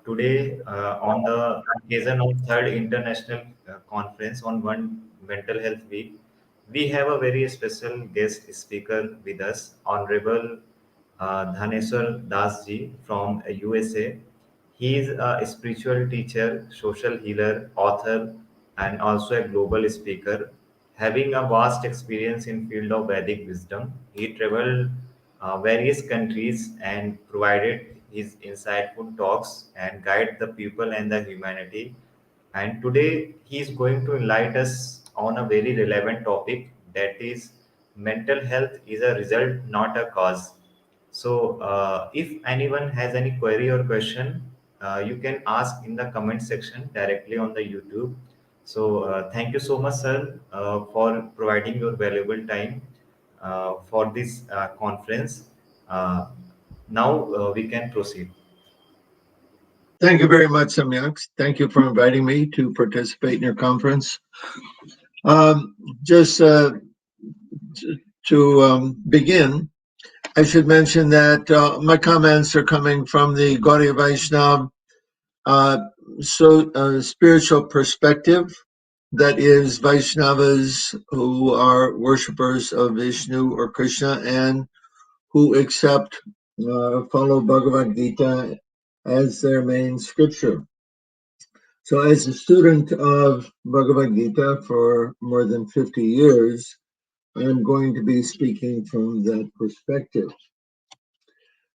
Today, on the occasion of third international conference on One Mental Health Week, we have a very special guest speaker with us, Honorable Dhaneswar Das ji from USA. He is a spiritual teacher, social healer, author, and also a global speaker. Having a vast experience in field of Vedic wisdom, he traveled various countries and provided his insightful talks and guide the people and the humanity. And today he is going to enlighten us on a very relevant topic, that is mental health is a result, not a cause. So, if anyone has any query or question, you can ask in the comment section directly on the YouTube. So, thank you so much, sir, for providing your valuable time for this conference. Uh, Now we can proceed. Thank you very much, Samyak. Thank you for inviting me to participate in your conference. Just to begin, I should mention that my comments are coming from the Gaudiya Vaishnava spiritual perspective. That is, Vaishnavas who are worshippers of Vishnu or Krishna and who accept, follow Bhagavad-Gita as their main scripture. So as a student of Bhagavad-Gita for more than 50 years, I'm going to be speaking from that perspective.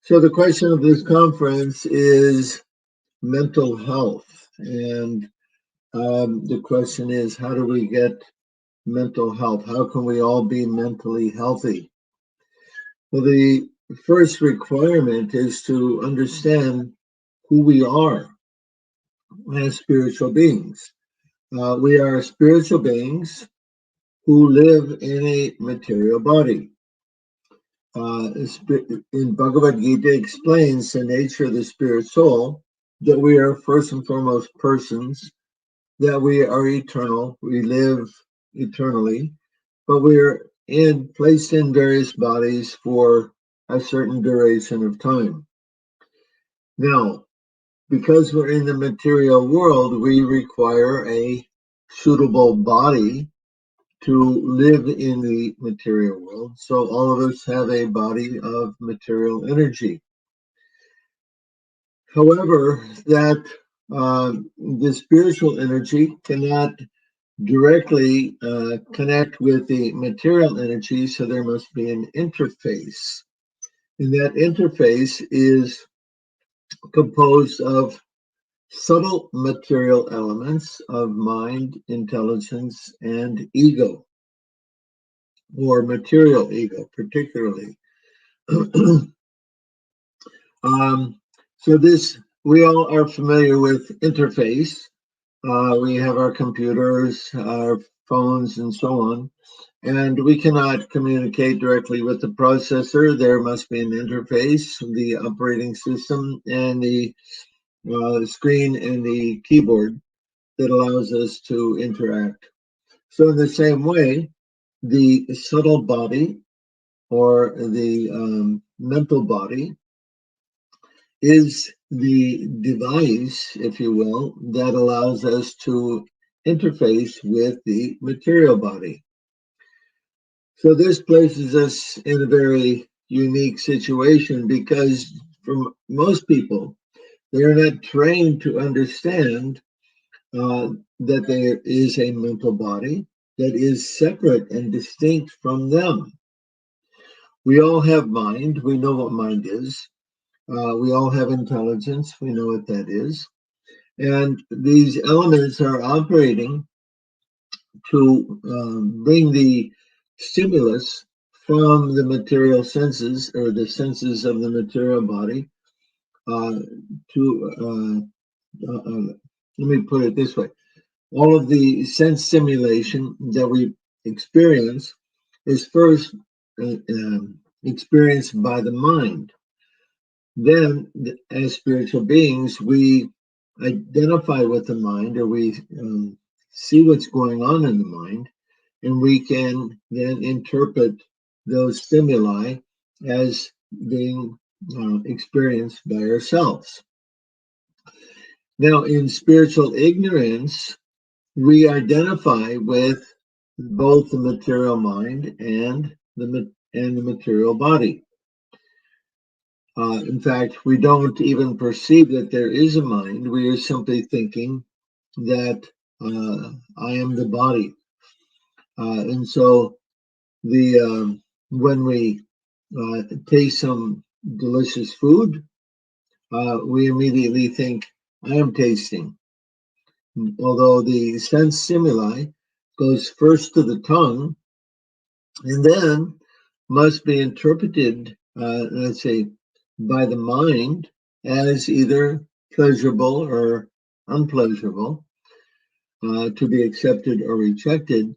So the question of this conference is mental health. And the question is, how do we get mental health? How can we all be mentally healthy? Well, the first requirement is to understand who we are as spiritual beings. We are spiritual beings who live in a material body. In Bhagavad Gita explains the nature of the spirit soul, that we are first and foremost persons, that we are eternal, we live eternally, but we are placed in various bodies for a certain duration of time. Now, because we're in the material world, we require a suitable body to live in the material world. So all of us have a body of material energy. However, that the spiritual energy cannot directly connect with the material energy, so there must be an interface. And that interface is composed of subtle material elements of mind, intelligence, and ego, or material ego, particularly. So we all are familiar with interface. We have our computers, our phones, and so on, and we cannot communicate directly with the processor. There must be an interface, the operating system, and the screen and the keyboard that allows us to interact. So in the same way, the subtle body or the mental body is the device, if you will, that allows us to interface with the material body. So this places us in a very unique situation because for most people, they are not trained to understand that there is a mental body that is separate and distinct from them. We all have mind. We know what mind is. We all have intelligence. We know what that is. And these elements are operating to bring the stimulus from the material senses or the senses of the material body let me put it this way. All of the sense stimulation that we experience is first experienced by the mind. Then, as spiritual beings, we identify with the mind, or we see what's going on in the mind, and we can then interpret those stimuli as being experienced by ourselves. Now, in spiritual ignorance, we identify with both the material mind and the material body. In fact, we don't even perceive that there is a mind. We are simply thinking that I am the body. And so when we taste some delicious food, we immediately think, I am tasting. Although the sense stimuli goes first to the tongue and then must be interpreted, let's say, by the mind as either pleasurable or unpleasurable, to be accepted or rejected.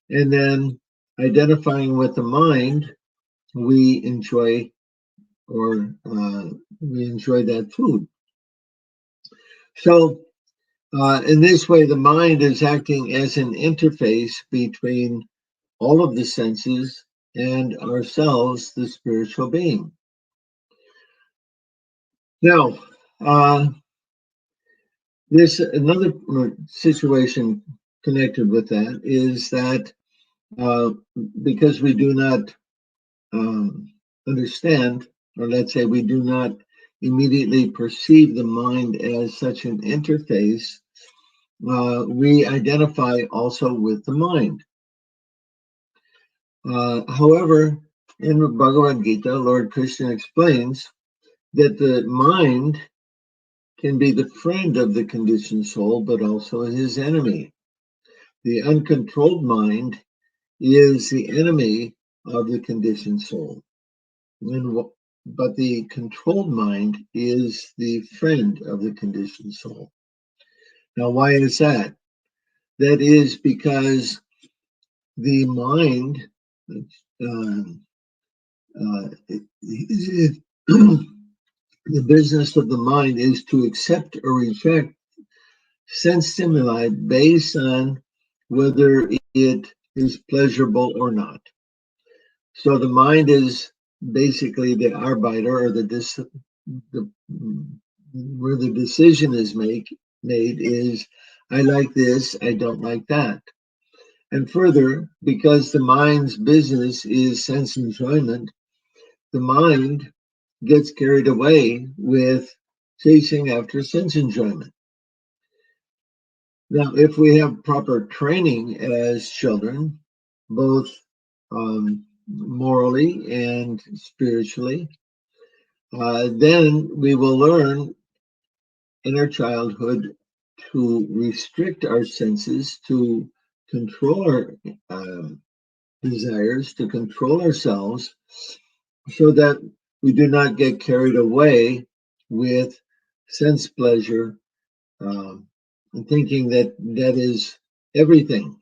And then identifying with the mind, we enjoy that food. So in this way, the mind is acting as an interface between all of the senses and ourselves, the spiritual being. Now, another situation connected with that is that because we do not understand, or let's say we do not immediately perceive the mind as such an interface, we identify also with the mind. However, in the Bhagavad-Gita, Lord Krishna explains that the mind can be the friend of the conditioned soul, but also his enemy. The uncontrolled mind is the enemy of the conditioned soul. But the controlled mind is the friend of the conditioned soul. Now, why is that? That is because the mind, the business of the mind is to accept or reject sense stimuli based on whether it is pleasurable or not. So the mind is basically the arbiter, or where the decision is made is, I like this, I don't like that. And further, because the mind's business is sense enjoyment, the mind gets carried away with chasing after sense enjoyment. Now, if we have proper training as children, both morally and spiritually, then we will learn in our childhood to restrict our senses, to control our desires, to control ourselves, so that we do not get carried away with sense pleasure, and thinking that is everything.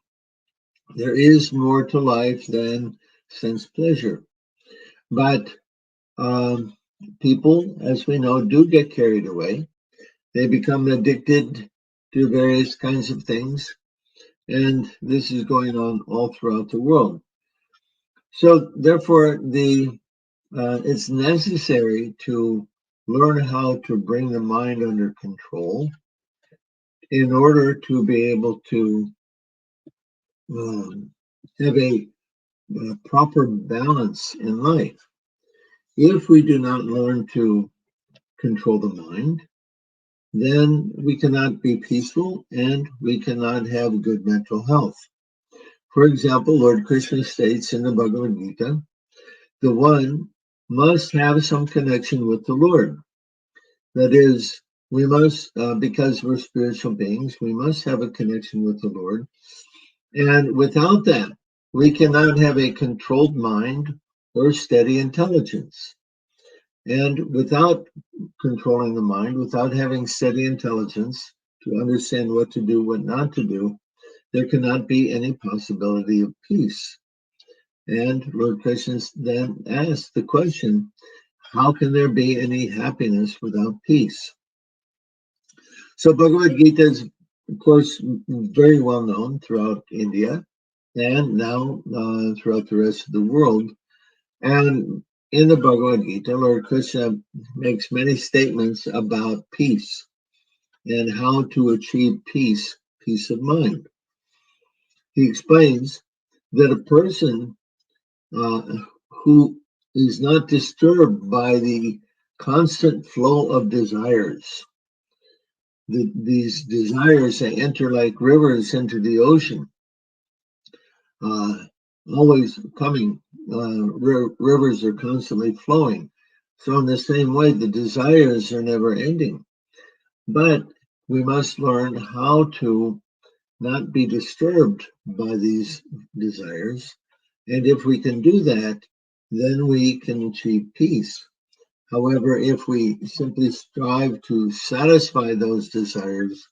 There is more to life than sense pleasure. But people, as we know, do get carried away. They become addicted to various kinds of things. And this is going on all throughout the world. So therefore, it's necessary to learn how to bring the mind under control in order to be able to have a proper balance in life. If we do not learn to control the mind, then we cannot be peaceful and we cannot have good mental health. For example, Lord Krishna states in the Bhagavad-Gita, the one must have some connection with the Lord. That is, we must, because we're spiritual beings, we must have a connection with the Lord. And without that, we cannot have a controlled mind or steady intelligence. And without controlling the mind, without having steady intelligence to understand what to do, what not to do, there cannot be any possibility of peace. And Lord Krishna then asked the question, how can there be any happiness without peace? So Bhagavad Gita is, of course, very well known throughout India and now throughout the rest of the world. And in the Bhagavad Gita, Lord Krishna makes many statements about peace. and how to achieve peace of mind. He explains that a person who is not disturbed by the constant flow of desires, these desires, they enter like rivers into the ocean, always coming. Rivers are constantly flowing. So in the same way, the desires are never ending. But we must learn how to not be disturbed by these desires. And if we can do that, then we can achieve peace. However, if we simply strive to satisfy those desires,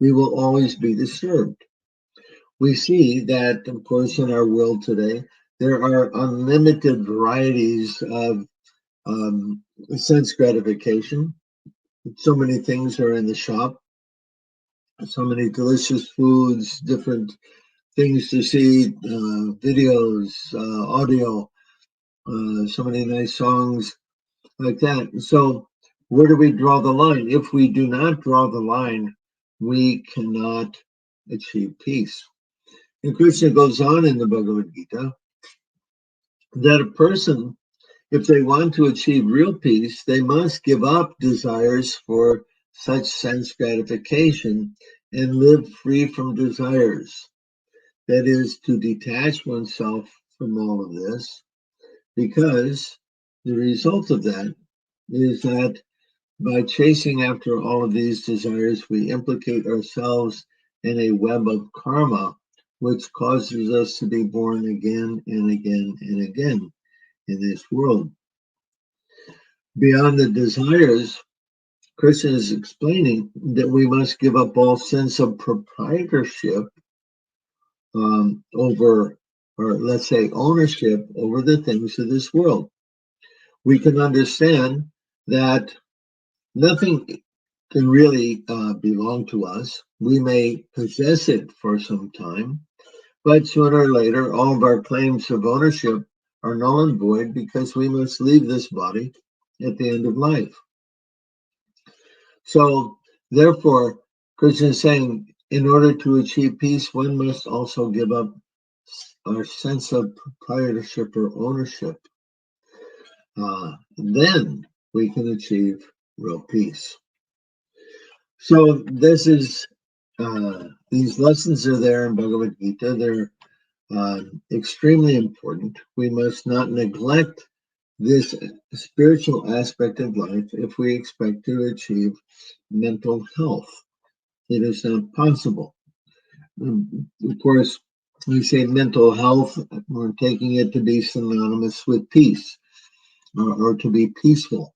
we will always be disturbed. We see that, of course, in our world today, there are unlimited varieties of sense gratification. So many things are in the shop, so many delicious foods, different things to see, videos, audio, so many nice songs like that. So where do we draw the line? If we do not draw the line, we cannot achieve peace. And Krishna goes on in the Bhagavad-Gita that a person, if they want to achieve real peace, they must give up desires for such sense gratification and live free from desires. That is, to detach oneself from all of this, because the result of that is that by chasing after all of these desires, we implicate ourselves in a web of karma, which causes us to be born again and again and again in this world. Beyond the desires, Krishna is explaining that we must give up all sense of proprietorship over, or let's say ownership over the things of this world. We can understand that nothing can really belong to us. We may possess it for some time, but sooner or later, all of our claims of ownership are null and void because we must leave this body at the end of life. So, therefore, Krishna is saying, in order to achieve peace, one must also give up our sense of proprietorship or ownership. Then we can achieve real peace. So this is, these lessons are there in Bhagavad-Gita. They're extremely important. We must not neglect this spiritual aspect of life if we expect to achieve mental health. It is not possible. Of course, we say mental health, we're taking it to be synonymous with peace or to be peaceful.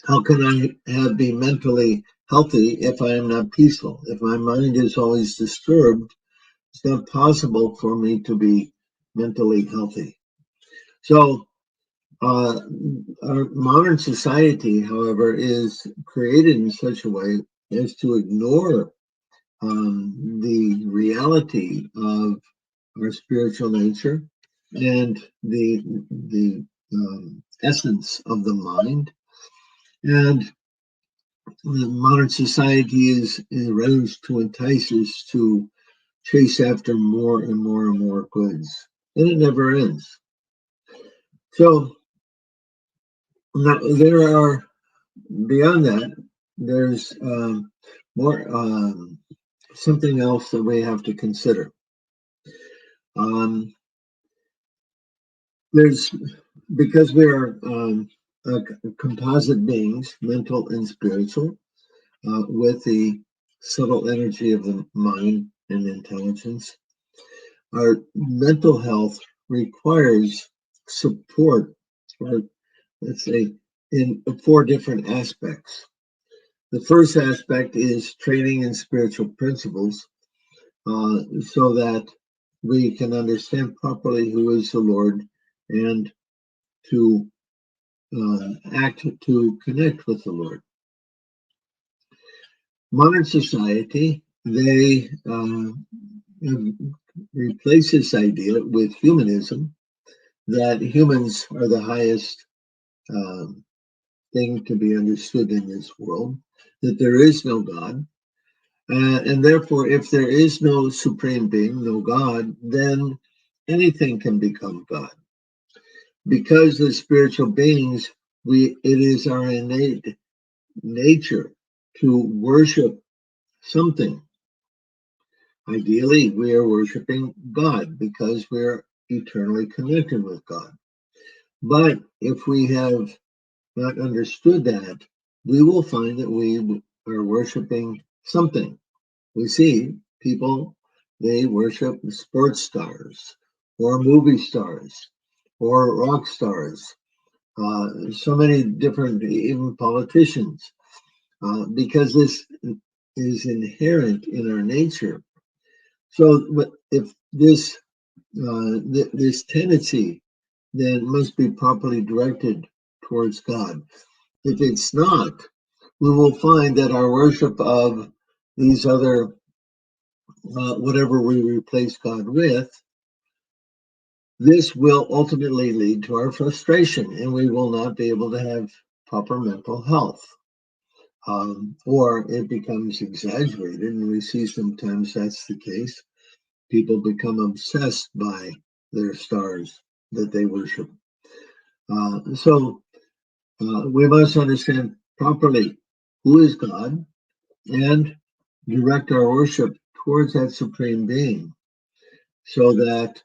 How can I be mentally healthy if I am not peaceful? If my mind is always disturbed, it's not possible for me to be mentally healthy. So our modern society, however, is created in such a way as to ignore the reality of our spiritual nature and the essence of the mind. And the modern society is arranged to entice us to chase after more and more and more goods, and it never ends. So now there are, beyond that, there's more something else that we have to consider. There's, because we are composite beings, mental and spiritual, with the subtle energy of the mind and intelligence, our mental health requires support, or let's say, in 4 different aspects. The first aspect is training in spiritual principles, so that we can understand properly who is the Lord and to act to connect with the Lord. Modern society, they replace this idea with humanism, that humans are the highest thing to be understood in this world. that there is no God. And therefore, if there is no supreme being, no God, then anything can become God. Because as spiritual beings, it is our innate nature to worship something. Ideally, we are worshiping God because we're eternally connected with God. But if we have not understood that, we will find that we are worshiping something. We see people, they worship sports stars or movie stars or rock stars, so many different, even politicians, because this is inherent in our nature. So if this this tendency then must be properly directed towards God. If it's not, we will find that our worship of these other, whatever we replace God with, this will ultimately lead to our frustration, and we will not be able to have proper mental health. Or it becomes exaggerated, and we see sometimes that's the case. People become obsessed by their stars that they worship. So we must understand properly who is God and direct our worship towards that supreme being so that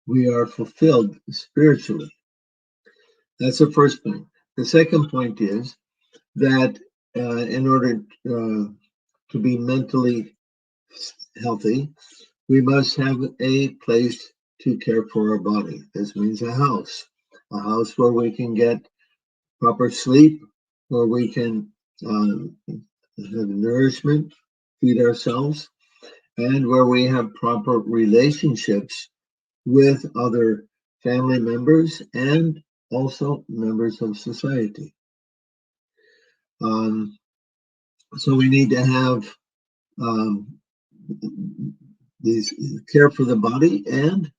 we are fulfilled spiritually. That's the first point. The second point is that in order to be mentally healthy, we must have a place to care for our body. This means a house where we can get proper sleep, where we can have nourishment, feed ourselves, and where we have proper relationships with other family members and also members of society. So we need to have these care for the body and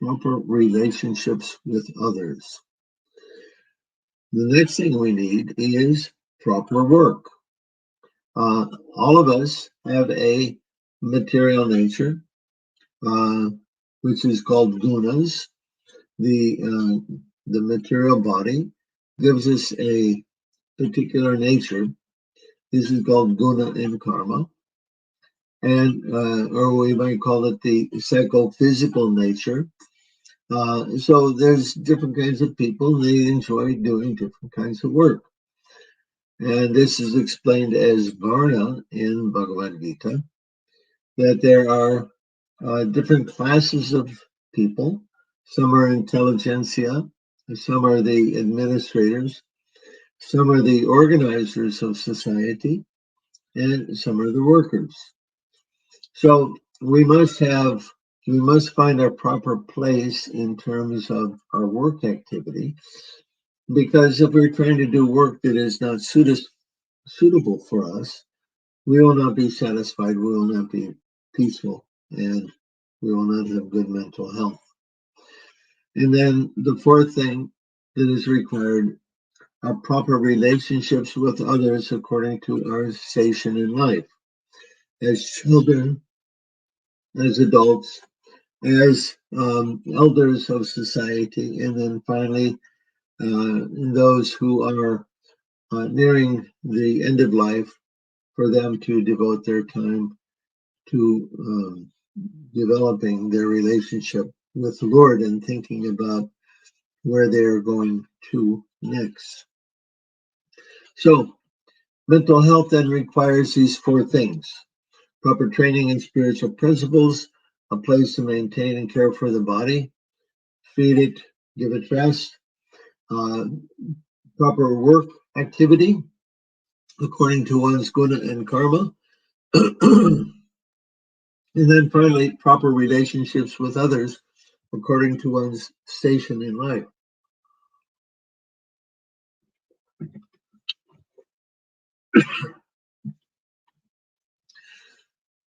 proper relationships with others. The next thing we need is proper work. All of us have a material nature, which is called gunas. The material body gives us a particular nature. This is called guna and karma, and or we might call it the psychophysical nature. So there's different kinds of people. They enjoy doing different kinds of work. And this is explained as varna in Bhagavad-Gita, that there are different classes of people. Some are intelligentsia, some are the administrators, some are the organizers of society, and some are the workers. So we must find our proper place in terms of our work activity, because if we're trying to do work that is not suitable for us, we will not be satisfied, we will not be peaceful, and we will not have good mental health. And then the fourth thing that is required are proper relationships with others according to our station in life, as children, as adults, as elders of society, and then finally those who are nearing the end of life, for them to devote their time to developing their relationship with the Lord and thinking about where they're going to next. So mental health then requires these four things: proper training in spiritual principles, a place to maintain and care for the body, feed it, give it rest, proper work activity according to one's guna and karma, and then finally proper relationships with others according to one's station in life.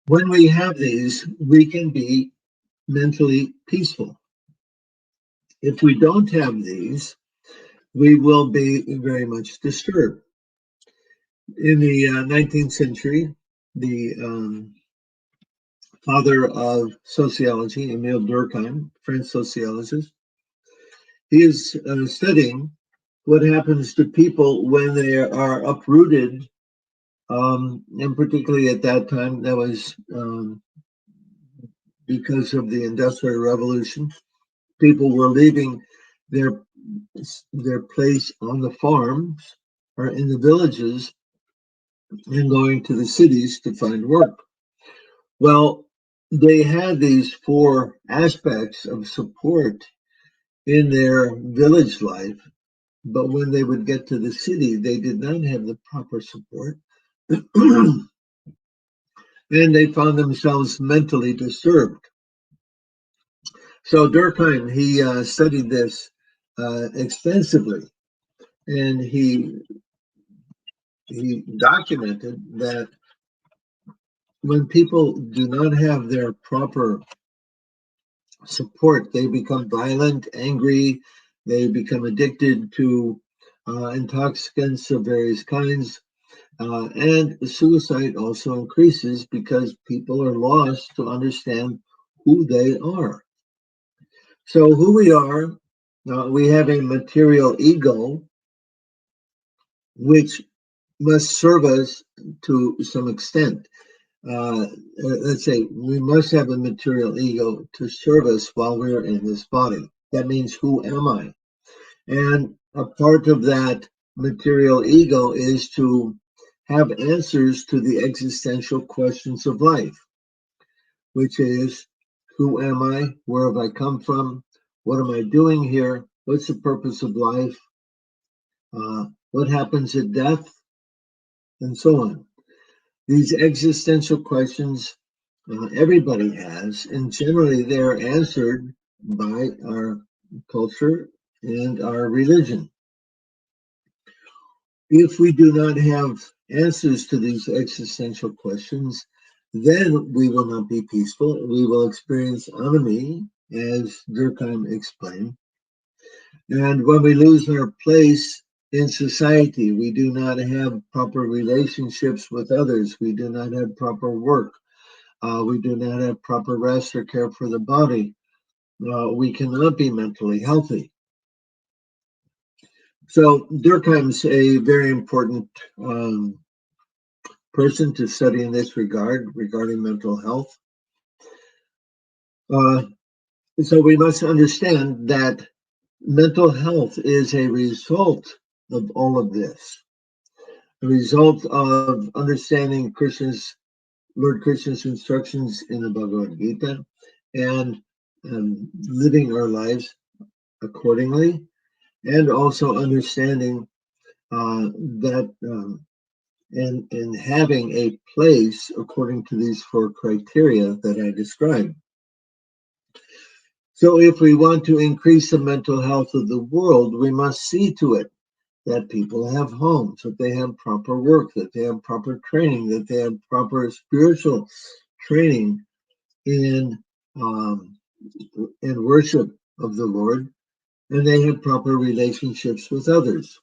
When we have these, we can be mentally peaceful. If we don't have these, we will be very much disturbed. In the 19th century, the father of sociology, Emile Durkheim, French sociologist, he is studying what happens to people when they are uprooted, and particularly at that time, that was because of the Industrial Revolution. People were leaving their their place on the farms or in the villages and going to the cities to find work. Well, they had these four aspects of support in their village life, but when they would get to the city, they did not have the proper support. And they found themselves mentally disturbed. So Durkheim, he studied this extensively, and he documented that when people do not have their proper support, they become violent, angry, they become addicted to intoxicants of various kinds, and suicide also increases because people are lost to understand who they are. So, who we are, we have a material ego which must serve us to some extent. Let's say we must have a material ego to serve us while we're in this body. That means, who am I? And a part of that material ego is to have answers to the existential questions of life, which is, who am I? Where have I come from? What am I doing here? What's the purpose of life? What happens at death? And so on. These existential questions everybody has, and generally they're answered by our culture and our religion. If we do not have answers to these existential questions, then we will not be peaceful. We will experience ennui, as Durkheim explained. And when we lose our place in society, we do not have proper relationships with others, we do not have proper work, we do not have proper rest or care for the body, we cannot be mentally healthy. So Durkheim's a very important person to study in this regard, regarding mental health. So we must understand that mental health is a result of all of this, a result of understanding Lord Krishna's instructions in the Bhagavad-Gita, and living our lives accordingly, and also understanding that and having a place according to these four criteria that I described. So if we want to increase the mental health of the world, we must see to it that people have homes, that they have proper work, that they have proper training, that they have proper spiritual training in worship of the Lord, and they have proper relationships with others.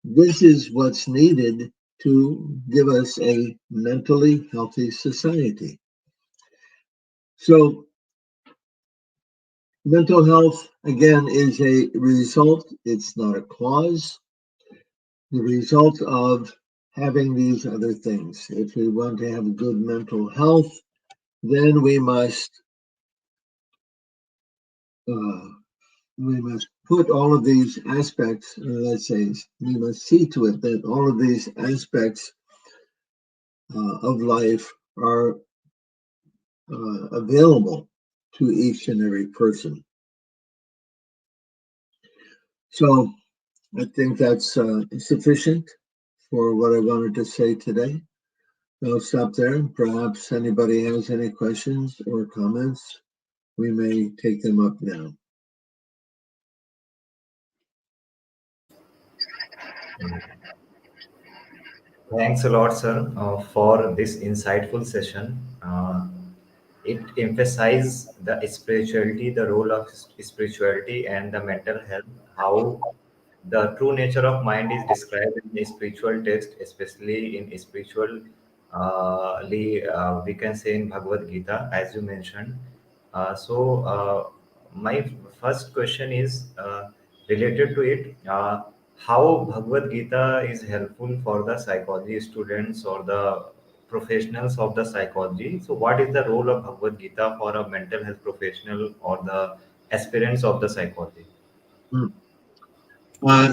This is what's needed to give us a mentally healthy society. So mental health, again, is a result, it's not a cause, the result of having these other things. If we want to have good mental health, then we must put all of these aspects, let's say, we must see to it that all of these aspects of life are available to each and every person. So I think that's sufficient for what I wanted to say today. I'll stop there. Perhaps anybody has any questions or comments, we may take them up now. Thanks a lot, sir, for this insightful session. It emphasizes the spirituality, the role of spirituality and the mental health, how The true nature of mind is described in a spiritual text, especially in spiritual, we can say in Bhagavad Gita, as you mentioned. My first question is related to it. How Bhagavad Gita is helpful for the psychology students or the professionals of the psychology. So, what is the role of Bhagavad Gita for a mental health professional or the aspirants of the psychology? Hmm.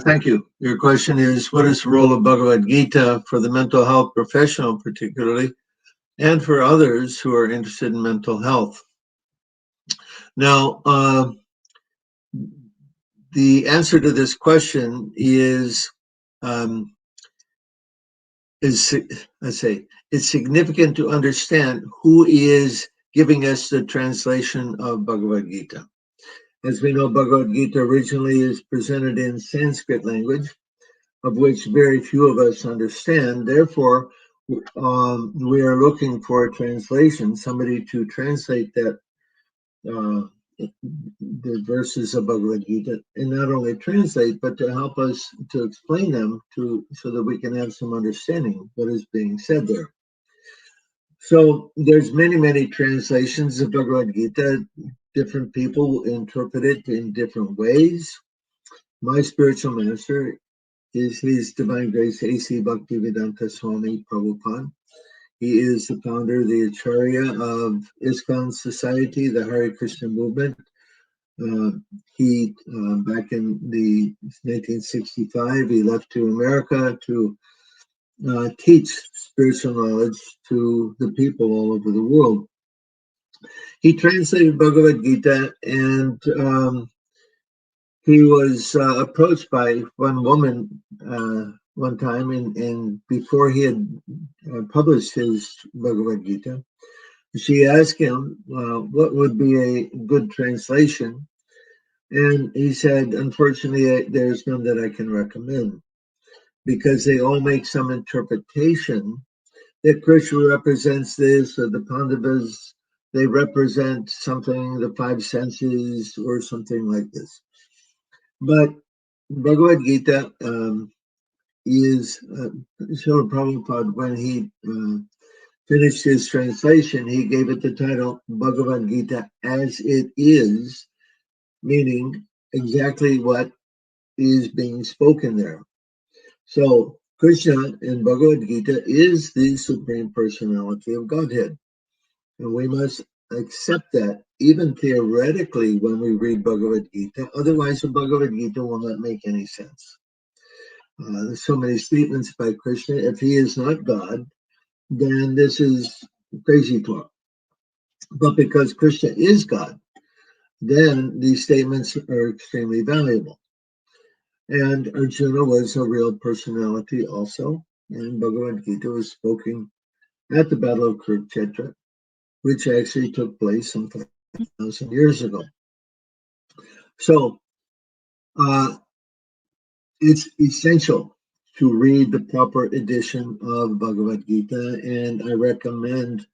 Thank you. Your question is, what is the role of Bhagavad Gita for the mental health professional, particularly, and for others who are interested in mental health? Now, the answer to this question um, it's significant to understand who is giving us the translation of Bhagavad Gita. As we know, Bhagavad Gita originally is presented in Sanskrit language, of which very few of us understand. Therefore, we are looking for a translation, somebody to translate that the verses of Bhagavad Gita, and not only translate, but to help us to explain them so that we can have some understanding of what is being said there. So there's many translations of Bhagavad Gita. Different people interpret it in different ways. My spiritual master is His Divine Grace A.C. Bhaktivedanta Swami Prabhupada. He is the founder, the Acharya of ISKCON Society, the Hare Krishna movement. He, back in the 1965, he left to America to teach spiritual knowledge to the people all over the world. He translated Bhagavad Gita, and he was approached by one woman one time, and before he had published his Bhagavad Gita, she asked him what would be a good translation. And he said, unfortunately, there's none that I can recommend because they all make some interpretation that Krishna represents this, or the Pandavas, they represent something, the five senses, or something like this. But Bhagavad Gita is, Srila Prabhupada, when he finished his translation, he gave it the title Bhagavad Gita as it is, meaning exactly what is being spoken there. So Krishna in Bhagavad Gita is the Supreme Personality of Godhead. And we must accept that, even theoretically, when we read Bhagavad Gita. Otherwise, the Bhagavad Gita will not make any sense. There's so many statements by Krishna. If he is not God, then this is crazy talk. But because Krishna is God, then these statements are extremely valuable. And Arjuna was a real personality also, and Bhagavad Gita was spoken at the Battle of Kurukshetra, which actually took place some 5,000 years ago. So it's essential to read the proper edition of Bhagavad Gita, and I recommend,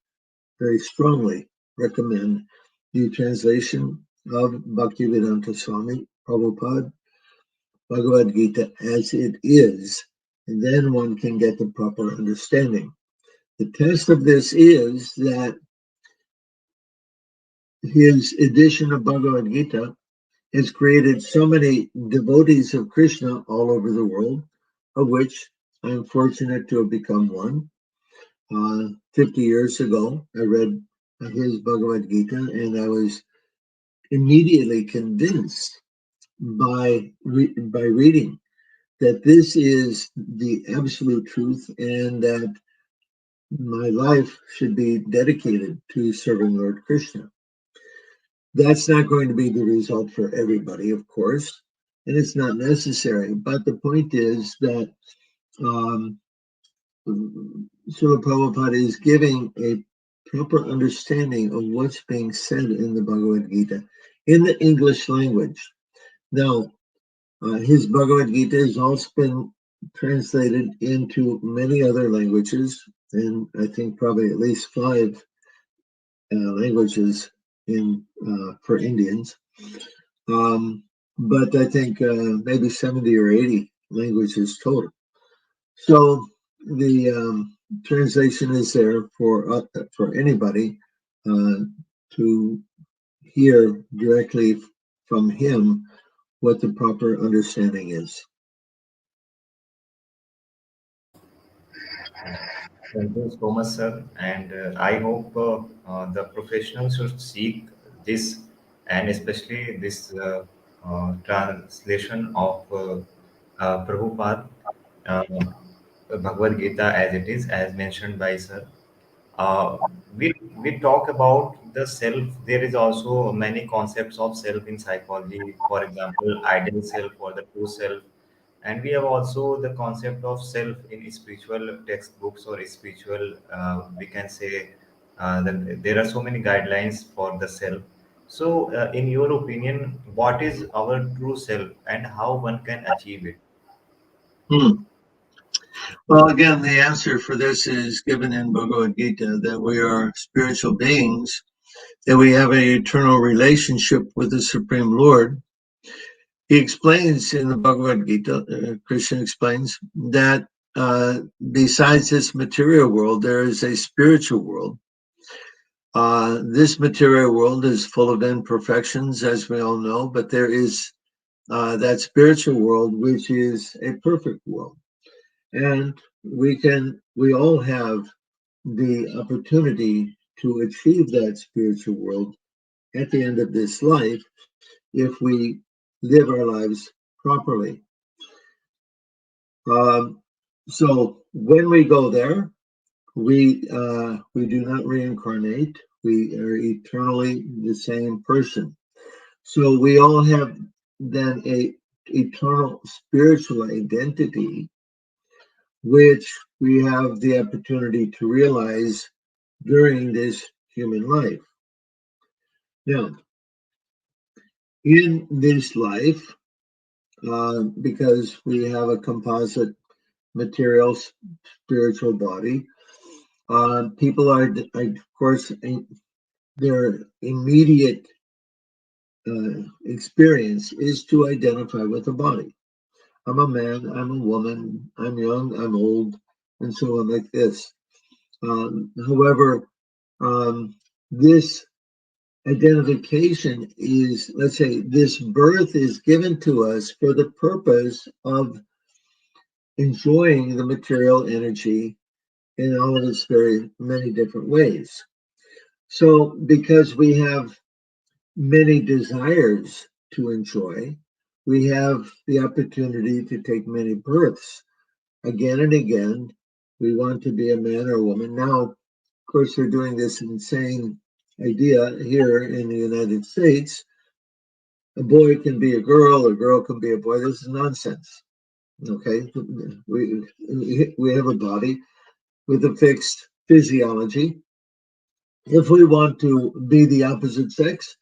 very strongly recommend, the translation of Bhaktivedanta Swami Prabhupada, Bhagavad Gita as it is, and then one can get the proper understanding. The test of this is that his edition of Bhagavad Gita has created so many devotees of Krishna all over the world, of which I'm fortunate to have become one. 50 years ago, I read his Bhagavad Gita, and I was immediately convinced by reading that this is the absolute truth, and that my life should be dedicated to serving Lord Krishna. That's not going to be the result for everybody, of course, and it's not necessary. But the point is that Srila Prabhupada is giving a proper understanding of what's being said in the Bhagavad Gita in the English language. Now, his Bhagavad Gita has also been translated into many other languages, and I think probably at least 5 languages for Indians. but I think maybe 70 or 80 languages total. So the translation is there for anybody uh, to hear directly from him what the proper understanding is. Thank you so much, sir. And I hope the professionals should seek this, and especially this translation of Prabhupada uh, Bhagavad-Gita as it is, as mentioned by sir. Uh, we talk about the self. There is also many concepts of self in psychology. For example, ideal self or the true self, and we have also the concept of self in spiritual textbooks or spiritual. We can say that there are so many guidelines for the self. So, in your opinion, what is our true self and how one can achieve it? Hmm. Well, again, the answer for this is given in Bhagavad Gita that we are spiritual beings, that we have an eternal relationship with the Supreme Lord. He explains in the Bhagavad Gita, Krishna explains that besides this material world, there is a spiritual world. This material world is full of imperfections, as we all know, but there is that spiritual world, which is a perfect world. And we all have the opportunity to achieve that spiritual world at the end of this life if we live our lives properly. Um, so when we go there, we do not reincarnate. We are eternally the same person. So we all have then a eternal spiritual identity, which we have the opportunity to realize during this human life. Now, in this life, because we have a composite material spiritual body, people are, of course, their immediate experience is to identify with the body. I'm a man, I'm a woman, I'm young, I'm old, and so on, like this. However, this identification is, let's say, this birth is given to us for the purpose of enjoying the material energy in all of its very many different ways. So, because we have many desires to enjoy, we have the opportunity to take many births again and again. We want to be a man or a woman. Now, of course, they're doing this insane idea here in the United States. A boy can be a girl can be a boy. This is nonsense. Okay, we have a body with a fixed physiology. If we want to be the opposite sex,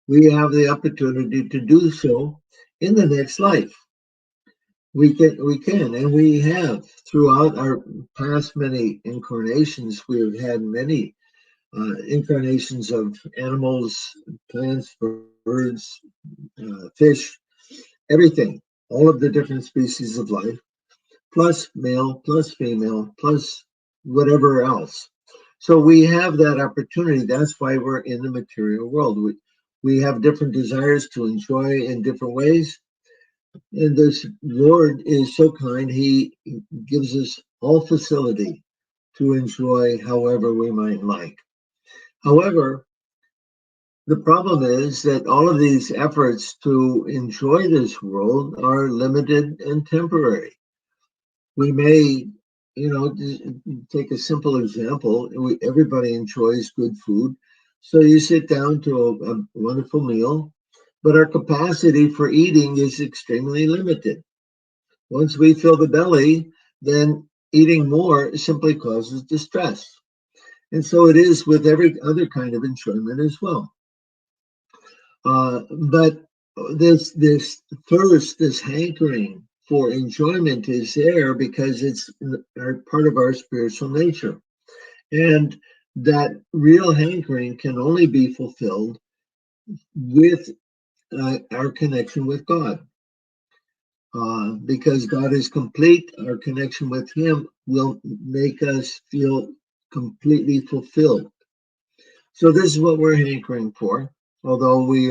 we have the opportunity to do so in the next life. And we have throughout our past many incarnations. We've had many incarnations of animals, plants, birds, fish, everything, all of the different species of life, plus male, plus female, plus whatever else. So we have that opportunity. That's why we're in the material world. We have different desires to enjoy in different ways. And this Lord is so kind, He gives us all facility to enjoy however we might like. However, the problem is that all of these efforts to enjoy this world are limited and temporary. We may, take a simple example. Everybody enjoys good food. So you sit down to a wonderful meal, but our capacity for eating is extremely limited. Once we fill the belly, then eating more simply causes distress. And so it is with every other kind of enjoyment as well. But this thirst, this hankering for enjoyment is there because it's part of our spiritual nature. And that real hankering can only be fulfilled with our connection with God. Because God is complete, our connection with Him will make us feel completely fulfilled. So this is what we're hankering for, although we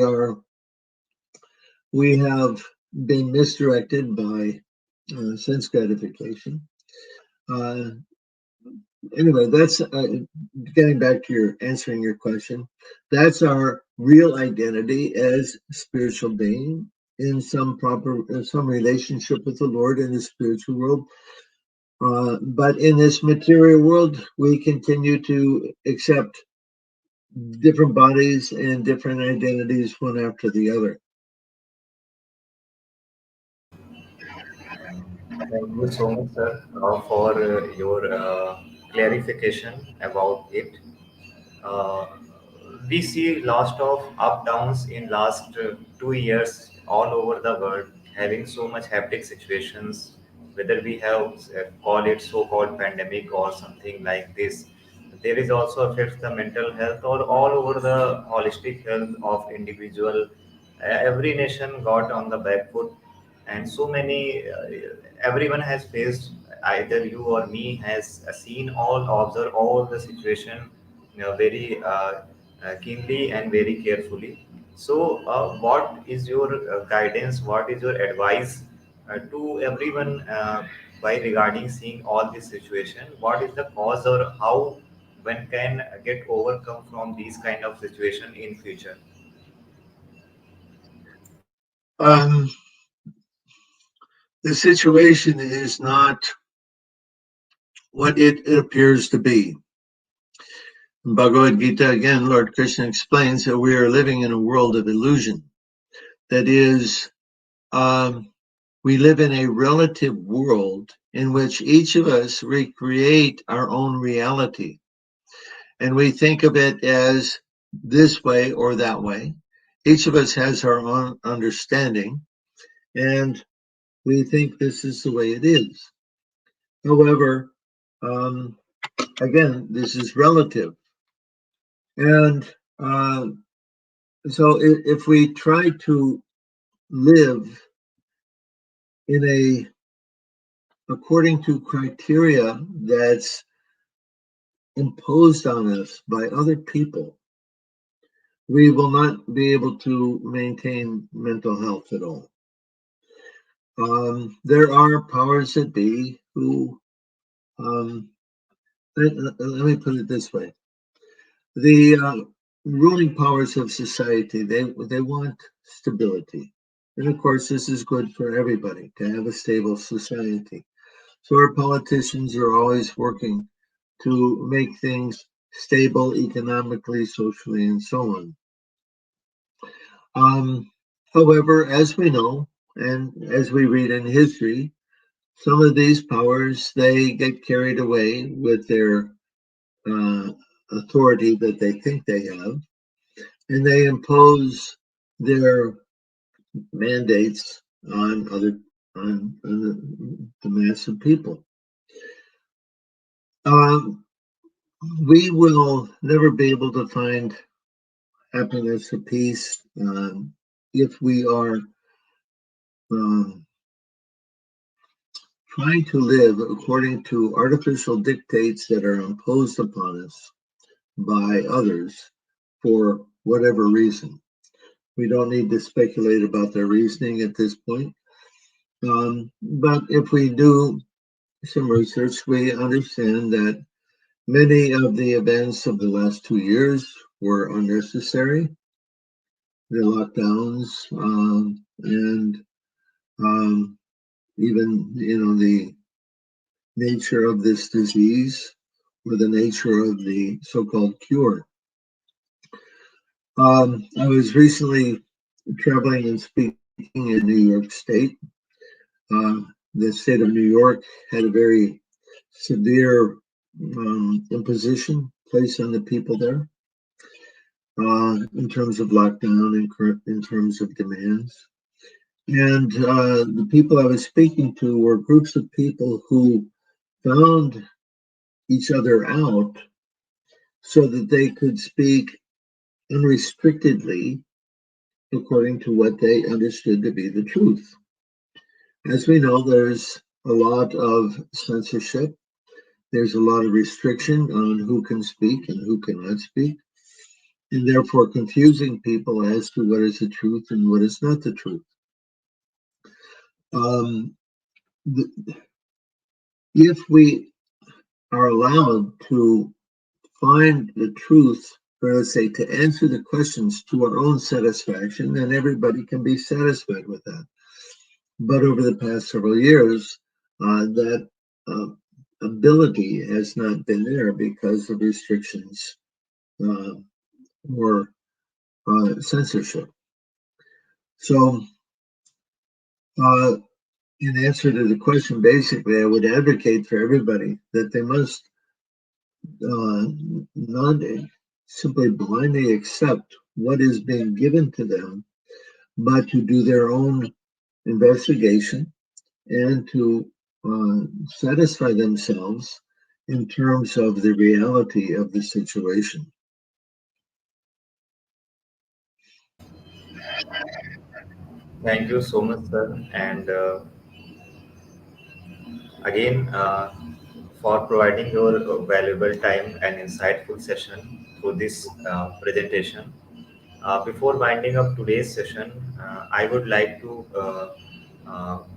have been misdirected by sense gratification. Uh, anyway, that's getting back to your answering your question. That's our real identity as spiritual being in some relationship with the Lord in the spiritual world. But in this material world, we continue to accept different bodies and different identities one after the other. Thank you so much, sir, for your clarification about it. Uh, we see lots of up downs in last 2 years all over the world, having so much hectic situations. Whether we have call it so-called pandemic or something like this, there is also affects the mental health or all over the holistic health of individual. Every nation got on the back foot, and so many everyone has faced, either you or me has seen all observe all the situation, very keenly and very carefully. So what is your guidance, what is your advice to everyone by regarding seeing all this situation? What is the cause, or how one can get overcome from these kind of situation in future? Um, the situation is not what it appears to be. In Bhagavad-Gita, again, Lord Krishna explains that we are living in a world of illusion. That is, we live in a relative world in which each of us recreate our own reality. And we think of it as this way or that way. Each of us has our own understanding, and we think this is the way it is. However, um, again, this is relative. And so if we try to live in according to criteria that's imposed on us by other people, we will not be able to maintain mental health at all. There are powers that be who, let me put it this way: the ruling powers of society, they want stability, and of course, this is good for everybody to have a stable society. So our politicians are always working to make things stable economically, socially, and so on. Um, However, as we know, and as we read in history, some of these powers, they get carried away with their uh, authority that they think they have, and they impose their mandates on the mass of people. Um, we will never be able to find happiness or peace if we are um, trying to live according to artificial dictates that are imposed upon us by others for whatever reason. We don't need to speculate about their reasoning at this point. But if we do some research, we understand that many of the events of the last 2 years were unnecessary. The lockdowns and even, the nature of this disease or the nature of the so-called cure. I was recently traveling and speaking in New York State. The state of New York had a very severe imposition placed on the people there in terms of lockdown and in terms of demands. And the people I was speaking to were groups of people who found each other out so that they could speak unrestrictedly according to what they understood to be the truth. As we know, there's a lot of censorship. There's a lot of restriction on who can speak and who cannot speak, and therefore confusing people as to what is the truth and what is not the truth. If we are allowed to find the truth, or let's say to answer the questions to our own satisfaction, then everybody can be satisfied with that. But over the past several years, that ability has not been there because of restrictions or censorship. So, in answer to the question, basically, I would advocate for everybody that they must not simply blindly accept what is being given to them, but to do their own investigation and to satisfy themselves in terms of the reality of the situation. Thank you so much, sir. And again, for providing your valuable time and insightful session through this presentation. Before winding up today's session, I would like to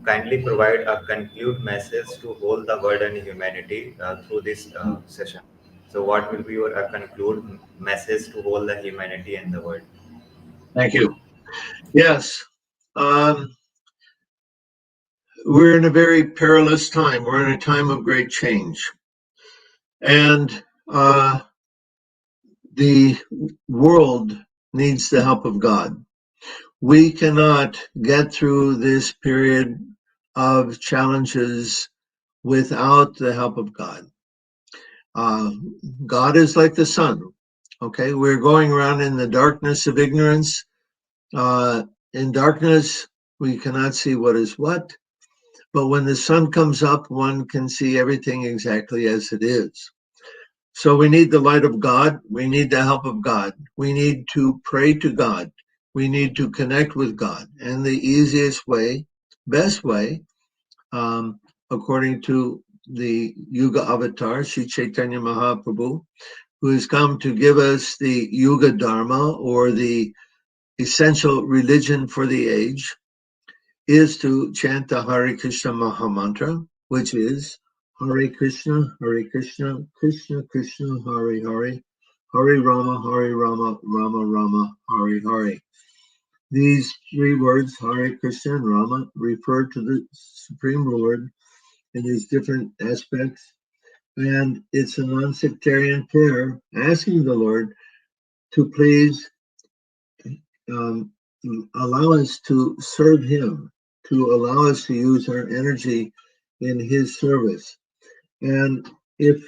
kindly provide a conclude message to all the world and humanity through this session. So, what will be your conclude message to all the humanity and the world? Thank you. Yes, we're in a very perilous time. We're in a time of great change. And the world needs the help of God. We cannot get through this period of challenges without the help of God. God is like the sun. Okay, we're going around in the darkness of ignorance. In darkness, we cannot see what is what. But when the sun comes up, one can see everything exactly as it is. So we need the light of God. We need the help of God. We need to pray to God. We need to connect with God. And the easiest way, best way, according to the Yuga avatar, Sri Chaitanya Mahaprabhu, who has come to give us the Yuga Dharma, or the essential religion for the age, is to chant the Hare Krishna Maha Mantra, which is Hare Krishna, Krishna Krishna, Hare Hare, Hare Rama, Rama Rama, Hare Hare. These three words, Hare Krishna and Rama, refer to the Supreme Lord in his different aspects, and it's a non-sectarian prayer asking the Lord to please allow us to serve him, to allow us to use our energy in his service. And if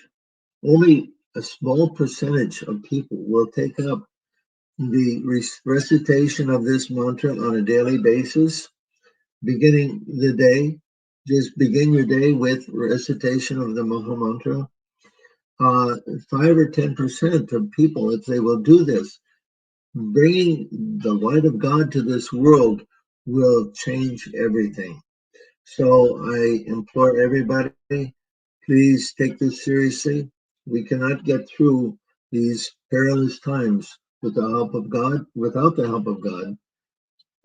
only a small percentage of people will take up the recitation of this mantra on a daily basis, beginning the day, just begin your day with recitation of the Maha Mantra. 5 or 10% of people, if they will do this, bringing the light of God to this world will change everything. So I implore everybody, please take this seriously. We cannot get through these perilous times with the help of God, without the help of God.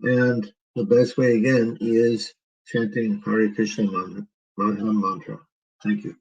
And the best way, again, is chanting Hare Krishna Maha Mantra. Thank you.